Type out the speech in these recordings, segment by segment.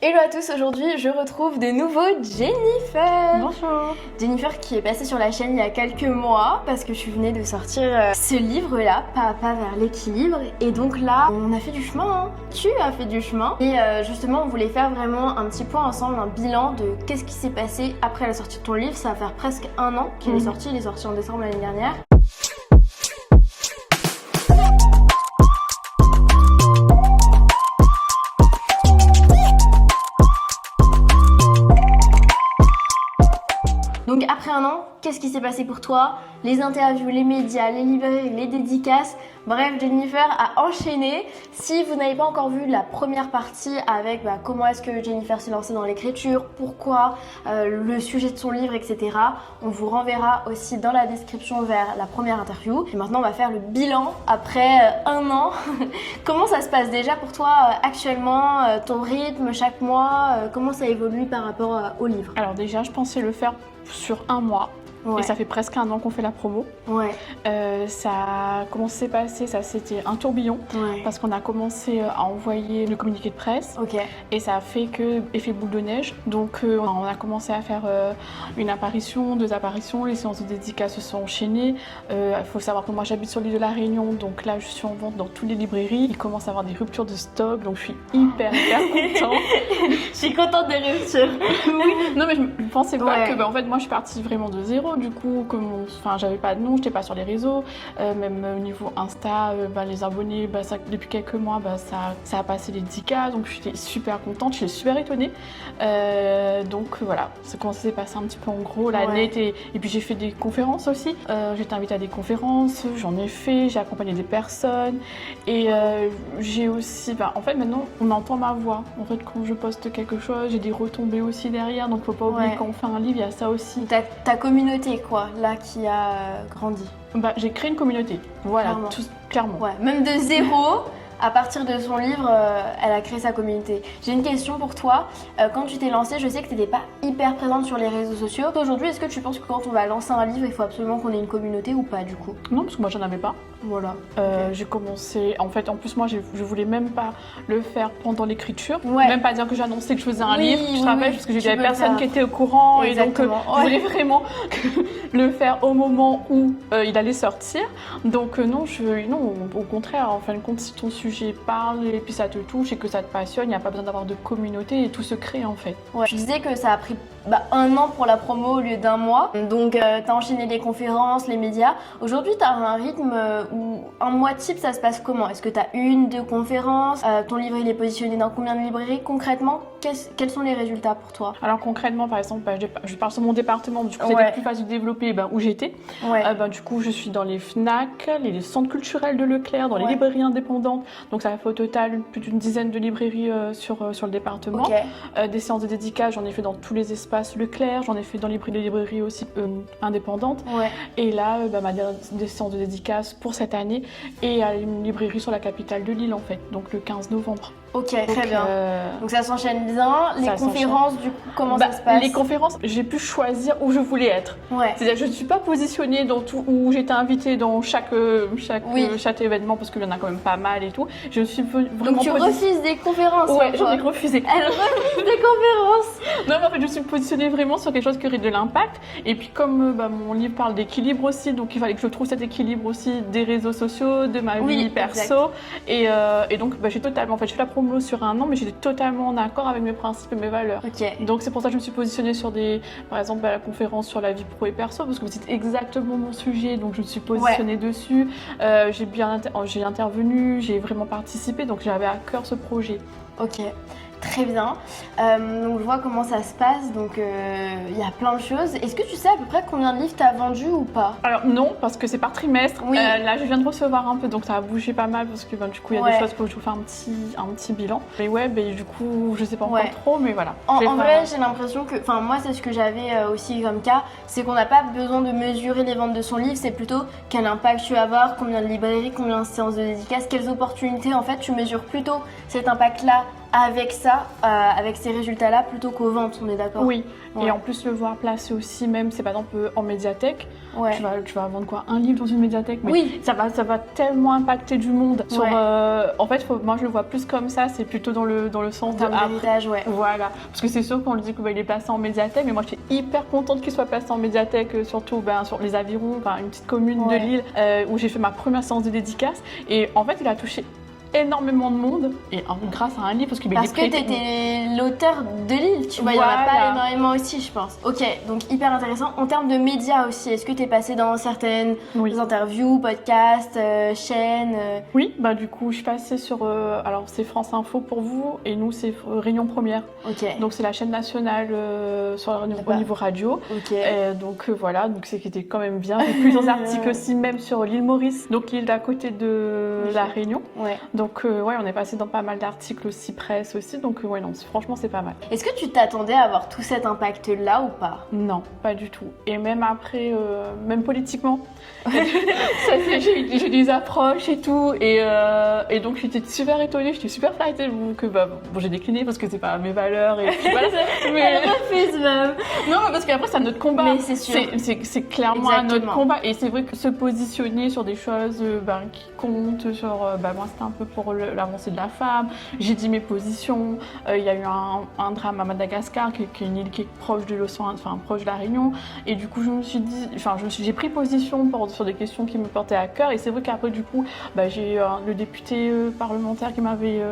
Hello à tous, aujourd'hui je retrouve de nouveau Jennifer. Bonjour. Jennifer qui est passée sur la chaîne il y a quelques mois parce que je venais de sortir ce livre-là, Pas à pas vers l'équilibre. Et donc là, on a fait du chemin, hein. Tu as fait du chemin. Et justement, on voulait faire vraiment un petit point ensemble, un bilan de qu'est-ce qui s'est passé après la sortie de ton livre. Ça va faire presque un an qu'il est sorti, il est sorti en décembre l'année dernière. Donc après un an, qu'est-ce qui s'est passé pour toi? Les interviews, les médias, les librairies, les dédicaces. Bref, Jennifer a enchaîné. Si vous n'avez pas encore vu la première partie avec comment est-ce que Jennifer s'est lancée dans l'écriture, pourquoi, le sujet de son livre, etc. On vous renverra aussi dans la description vers la première interview. Et maintenant, on va faire le bilan après un an. Comment ça se passe déjà pour toi actuellement, ton rythme chaque mois, comment ça évolue par rapport au livre? Alors déjà, je pensais le faire sur un mois. Ouais. Et ça fait presque un an qu'on fait la promo. Ouais. Comment c'est passé? Ça, c'était un tourbillon. Ouais. Parce qu'on a commencé à envoyer le communiqué de presse. Ok. Et ça a fait que effet boule de neige. Donc, on a commencé à faire une apparition, 2 apparitions. Les séances de dédicaces se sont enchaînées. Il faut savoir que moi, j'habite sur l'île de la Réunion. Donc là, je suis en vente dans toutes les librairies. Il commence à avoir des ruptures de stock. Donc, je suis hyper contente. Je suis contente des ruptures. Oui. Non, mais je ne pensais pas Ouais. que... en fait, moi, je suis partie vraiment de zéro. Du coup, j'avais pas de nom, j'étais pas sur les réseaux, même au niveau Insta, les abonnés, depuis quelques mois, ça a passé les 10K, donc j'étais super contente, j'étais super étonnée. Donc voilà, c'est comment ça s'est passé un petit peu en gros l'année. Ouais. Et puis j'ai fait des conférences aussi, j'ai été invitée à des conférences, j'en ai fait, j'ai accompagné des personnes et j'ai aussi, en fait maintenant on entend ma voix, en fait quand je poste quelque chose, j'ai des retombées aussi derrière, donc faut pas oublier Ouais. quand on fait un livre, il y a ça aussi. Ta communauté quoi, là qui a grandi. J'ai créé une communauté, voilà, clairement. Ouais, même de zéro, à partir de son livre, elle a créé sa communauté. J'ai une question pour toi. Quand tu t'es lancée, je sais que tu n'étais pas hyper présente sur les réseaux sociaux. Aujourd'hui, est-ce que tu penses que quand on va lancer un livre, il faut absolument qu'on ait une communauté ou pas du coup? Non, parce que moi j'en avais pas. Voilà. J'ai commencé, en fait, en plus moi je voulais même pas le faire pendant l'écriture, Ouais. même pas dire que j'annonçais que je faisais un Oui, livre, tu te rappelles, parce que tu j'avais peux le personne faire. qui était au courant. Exactement. Et donc je voulais vraiment le faire au moment où il allait sortir. Donc non, au contraire, en fin de compte, si ton sujet parle et puis ça te touche et que ça te passionne, il n'y a pas besoin d'avoir de communauté et tout se crée en fait. Ouais. Je disais que ça a pris un an pour la promo au lieu d'un mois. Donc t'as enchaîné les conférences, les médias. Aujourd'hui t'as un rythme où un mois type ça se passe comment? Est-ce que t'as 1, 2 conférences? Ton livre il est positionné dans combien de librairies? Concrètement, quels sont les résultats pour toi? Alors concrètement par exemple, je parle sur mon département, du coup Ouais. c'était plus facile de développer où j'étais. Ouais. Du coup je suis dans les FNAC, les centres culturels de Leclerc, dans les Ouais. librairies indépendantes. Donc ça fait au total plus d'une dizaine de librairies sur le département. Ok. Des séances de dédicaces, j'en ai fait dans tous les espaces Leclerc, j'en ai fait dans les librairies aussi indépendantes. Ouais. Et là, des séances de dédicaces pour cette année et à une librairie sur la capitale de Lille en fait, donc le 15 novembre. Ok, très bien. Donc ça s'enchaîne bien. Les ça conférences, du coup, comment ça se passe? Les conférences, j'ai pu choisir où je voulais être. Ouais. C'est-à-dire, je ne suis pas positionnée dans tout où j'étais invitée dans chaque événement parce qu'il y en a quand même pas mal et tout. Je me suis vraiment. Donc tu refuses des conférences? Ouais, j'en ai refusé. Elle refuse des conférences. Non, mais en fait, je me suis positionnée vraiment sur quelque chose qui aurait de l'impact. Et puis, comme mon livre parle d'équilibre aussi, donc il fallait que je trouve cet équilibre aussi des réseaux sociaux, de ma vie perso. Et donc, j'ai totalement. En fait, je fais la promo sur un an, mais j'étais totalement en accord avec mes principes et mes valeurs. Ok. Donc, c'est pour ça que je me suis positionnée sur par exemple, la conférence sur la vie pro et perso, parce que c'est exactement mon sujet. Donc, je me suis positionnée dessus. J'ai intervenu, j'ai vraiment participé, donc j'avais à cœur ce projet. Ok. Très bien. Donc je vois comment ça se passe. Donc il y a plein de choses. Est-ce que tu sais à peu près combien de livres t'as vendu ou pas? Alors non, parce que c'est par trimestre. Oui. Là, je viens de recevoir un peu, donc ça a bougé pas mal parce que du coup, il y a des choses que je vous fais un petit bilan. Mais ouais, du coup, je sais pas encore trop, mais voilà. En vrai, j'ai l'impression que, moi, c'est ce que j'avais aussi comme cas, c'est qu'on n'a pas besoin de mesurer les ventes de son livre. C'est plutôt quel impact tu vas avoir, combien de librairies, combien de séances de dédicaces, quelles opportunités. En fait, tu mesures plutôt cet impact-là avec ça, avec ces résultats-là, plutôt qu'aux ventes, on est d'accord? Oui, Ouais. et en plus le voir placé aussi, même c'est par exemple en médiathèque, Ouais. tu vas vendre quoi? Un livre dans une médiathèque, mais Oui. ça va tellement impacter du monde. Sur, Ouais. En fait, moi je le vois plus comme ça, c'est plutôt dans le sens En de termes après. d'héritage, ouais. Voilà, parce que c'est sûr qu'on lui dit qu'il est placé en médiathèque, mais moi je suis hyper contente qu'il soit placé en médiathèque, surtout sur les Avirons, une petite commune Ouais. de Lille, où j'ai fait ma première séance de dédicace. Et en fait, il a touché énormément de monde, et grâce à un livre, parce qu'il Parce est que prêté. t'étais l'auteur de livre, tu vois, il y en a pas Voilà. énormément aussi, je pense. Ok, donc hyper intéressant. En termes de médias aussi, est-ce que t'es passé dans certaines Oui. interviews, podcasts, chaînes Oui, du coup, je suis passée sur. Alors, c'est France Info pour vous, et nous, c'est Réunion Première. Ok. Donc, c'est la chaîne nationale au D'accord. niveau radio. Ok. Donc, voilà, donc c'est qui était quand même bien. J'ai plusieurs articles aussi, même sur l'île Maurice, donc l'île d'à côté de la Réunion. Ouais. Donc, ouais, on est passé dans pas mal d'articles aussi, presse aussi. Donc, ouais, non, franchement, c'est pas mal. Est-ce que tu t'attendais à avoir tout cet impact-là ou pas? Non, pas du tout. Et même après, même politiquement, j'ai eu des approches et tout. Et donc, j'étais super étonnée, j'étais super flattée que j'ai décliné parce que c'est pas mes valeurs. Et puis, voilà, Elle mais... refuse même. Non, mais parce qu'après, c'est un autre combat. Mais c'est sûr. C'est clairement un autre Exactement. combat. Et c'est vrai que se positionner sur des choses qui comptent, sur. Moi, c'était un peu pour l'avancée de la femme. J'ai dit mes positions. Il y a eu un drame à Madagascar, qui est une île qui est proche de l'océan, proche de la Réunion. Et du coup, je me suis dit. J'ai pris position sur des questions qui me portaient à cœur. Et c'est vrai qu'après, du coup, j'ai le député parlementaire qui m'avait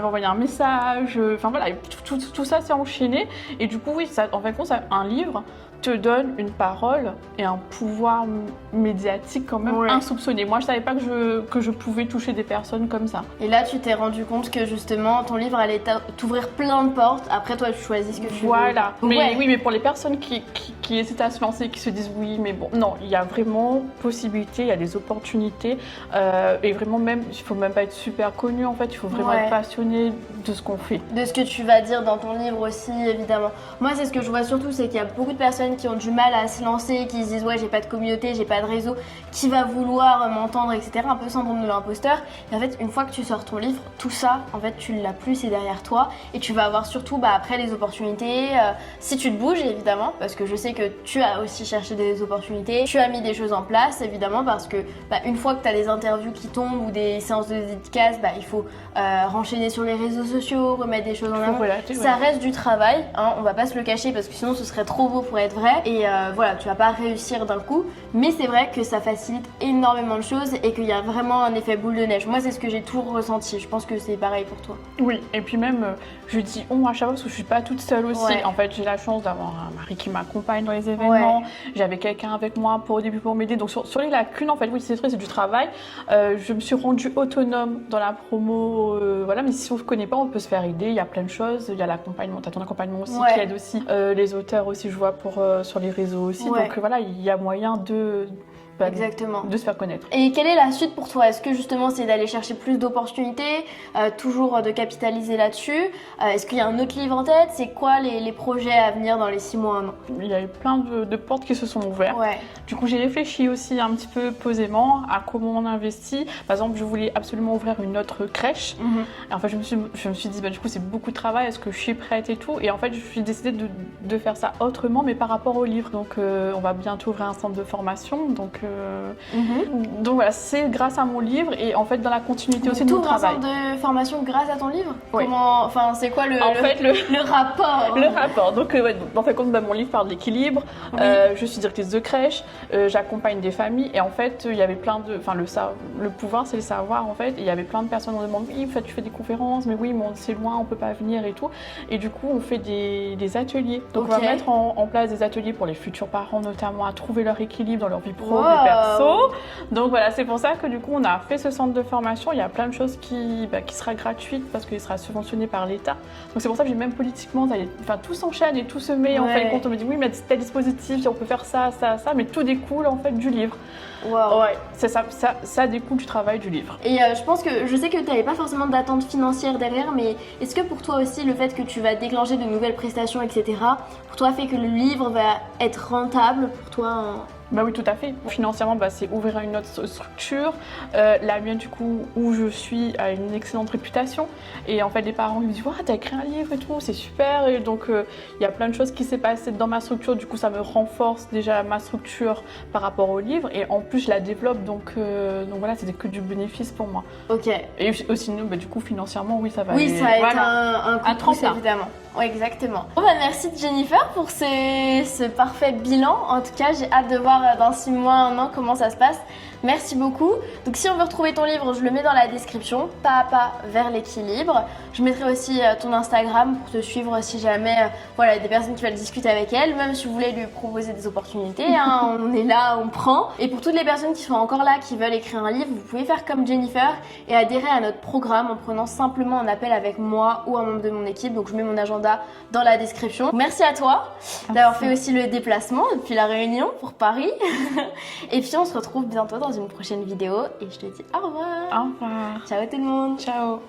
envoyé un message. Voilà, tout ça s'est enchaîné. Et du coup, oui, en fin de compte, un livre te donne une parole et un pouvoir médiatique quand même insoupçonné. Moi, je savais pas que je pouvais toucher des personnes comme ça. Et là, tu t'es rendu compte que justement, ton livre allait t'ouvrir plein de portes. Après, toi, tu choisis ce que tu veux. Voilà. Mais Ouais. oui, mais pour les personnes qui hésitent à se lancer, qui se disent oui, mais bon, non, il y a vraiment possibilité, il y a des opportunités. Et vraiment, même, il faut même pas être super connu en fait, il faut vraiment être passionné de ce qu'on fait. De ce que tu vas dire dans ton livre aussi, évidemment. Moi, c'est ce que je vois surtout, c'est qu'il y a beaucoup de personnes qui ont du mal à se lancer, qui se disent ouais, j'ai pas de communauté, j'ai pas de réseau, qui va vouloir m'entendre, etc. Un peu syndrome de l'imposteur. Et en fait, une fois que tu sors ton livre, tout ça, en fait, tu l'as plus, c'est derrière toi. Et tu vas avoir surtout après les opportunités. Si tu te bouges, évidemment, parce que je sais que tu as aussi cherché des opportunités. Tu as mis des choses en place, évidemment, parce que une fois que tu as des interviews qui tombent ou des séances de dédicaces, il faut renchaîner sur les réseaux sociaux, remettre des choses en avant. Ça reste du travail, hein, on va pas se le cacher parce que sinon ce serait trop beau pour être vrai. Et voilà, tu vas pas réussir d'un coup. Mais c'est vrai que ça facilite énormément de choses et qu'il y a vraiment un effet boule de neige. Moi, c'est ce que j'ai toujours ressenti. Je pense que c'est pareil pour toi. Oui, et puis même, je dis on à chaque fois parce que je suis pas toute seule aussi. Ouais. En fait, j'ai la chance d'avoir un mari qui m'accompagne dans les événements. J'avais quelqu'un avec moi au début pour m'aider. Donc sur les lacunes, en fait, oui, c'est du travail. Je me suis rendue autonome dans la promo. Voilà, mais si on ne connaît pas, on peut se faire aider. Il y a plein de choses. Il y a l'accompagnement. Tu as ton accompagnement aussi qui aide aussi. Les auteurs aussi, je vois sur les réseaux aussi. Donc voilà, il y a moyen Exactement. de se faire connaître. Et quelle est la suite pour toi? Est-ce que justement c'est d'aller chercher plus d'opportunités, toujours de capitaliser là-dessus? Est-ce qu'il y a un autre livre en tête? C'est quoi les projets à venir dans les 6 mois, 1 an? Il y a eu plein de portes qui se sont ouvertes. Ouais. Du coup, j'ai réfléchi aussi un petit peu posément à comment on investit. Par exemple, je voulais absolument ouvrir une autre crèche. Et en fait, je me suis dit, du coup, c'est beaucoup de travail. Est-ce que je suis prête et tout? Et en fait, je suis décidée de faire ça autrement, mais par rapport au livre. Donc, on va bientôt ouvrir un centre de formation. Donc voilà, c'est grâce à mon livre et en fait dans la continuité aussi de mon travail. Tu ouvres un centre de formation grâce à ton livre? Oui. C'est quoi le rapport? Le rapport. Donc en fait, quand mon livre parle d'équilibre, je suis directrice de crèche, j'accompagne des familles et en fait il y avait plein de, le pouvoir c'est le savoir en fait. Et il y avait plein de personnes qui me demandent oui, en fait, tu fais des conférences, mais oui, mais c'est loin, on peut pas venir et tout. Et du coup, on fait des ateliers. Donc on va mettre en place des ateliers pour les futurs parents notamment à trouver leur équilibre dans leur vie pro et perso. Donc voilà, c'est pour ça que du coup on a fait ce centre de formation. Il y a plein de choses qui sera gratuite parce qu'il sera subventionné par l'État. Donc c'est pour ça que j'ai même politiquement, tout s'enchaîne et tout se met en fait compte. On me dit oui, mais tel dispositif, on peut faire ça, mais tout découle en fait du livre. Wow. Ouais, c'est ça découle du travail du livre. Et je sais que tu n'avais pas forcément d'attente financière derrière, mais est-ce que pour toi aussi le fait que tu vas déclencher de nouvelles prestations, etc., pour toi fait que le livre va être rentable pour toi Bah oui, tout à fait. Financièrement, c'est ouvrir à une autre structure. La mienne, du coup, où je suis, a une excellente réputation. Et en fait, les parents ils me disent « t'as écrit un livre et tout, c'est super ». Et donc, il y a plein de choses qui s'est passé dans ma structure. Du coup, ça me renforce déjà ma structure par rapport au livre. Et en plus, je la développe. Donc voilà, c'était que du bénéfice pour moi. Ok. Et aussi, du coup, financièrement, oui, ça va Oui, aller- ça va être voilà. un coup de pouce, tremplin. évidemment. Oui, exactement. Bon, merci Jennifer pour ce parfait bilan. En tout cas, j'ai hâte de voir dans 6 mois, 1 an comment ça se passe. Merci beaucoup. Donc si on veut retrouver ton livre, je le mets dans la description, pas à pas vers l'équilibre. Je mettrai aussi ton Instagram pour te suivre si jamais il y a des personnes qui veulent discuter avec elle, même si vous voulez lui proposer des opportunités, hein, on est là, on prend. Et pour toutes les personnes qui sont encore là, qui veulent écrire un livre, vous pouvez faire comme Jennifer et adhérer à notre programme en prenant simplement un appel avec moi ou un membre de mon équipe. Donc je mets mon agenda dans la description. Merci à toi d'avoir fait aussi le déplacement depuis la Réunion pour Paris. Et puis on se retrouve bientôt dans une prochaine vidéo et je te dis au revoir. Au revoir. Ciao tout le monde. Ciao.